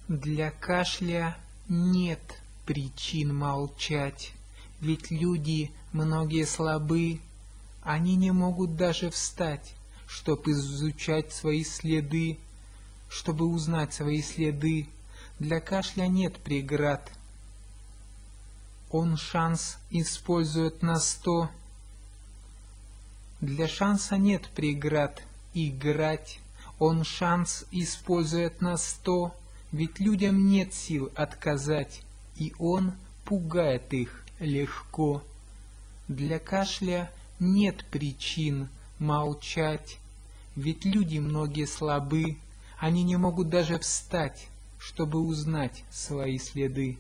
Для кашля нет причин молчать, ведь люди многие слабы, они не могут даже встать, чтобы изучать свои следы, чтобы узнать свои следы. Для кашля нет преград. Он шанс использует на 100. Для шанса нет преград играть. Он шанс использует на 100, ведь людям нет сил отказать, и он пугает их легко. Для кашля нет причин молчать, ведь люди многие слабы, они не могут даже встать, чтобы узнать свои следы.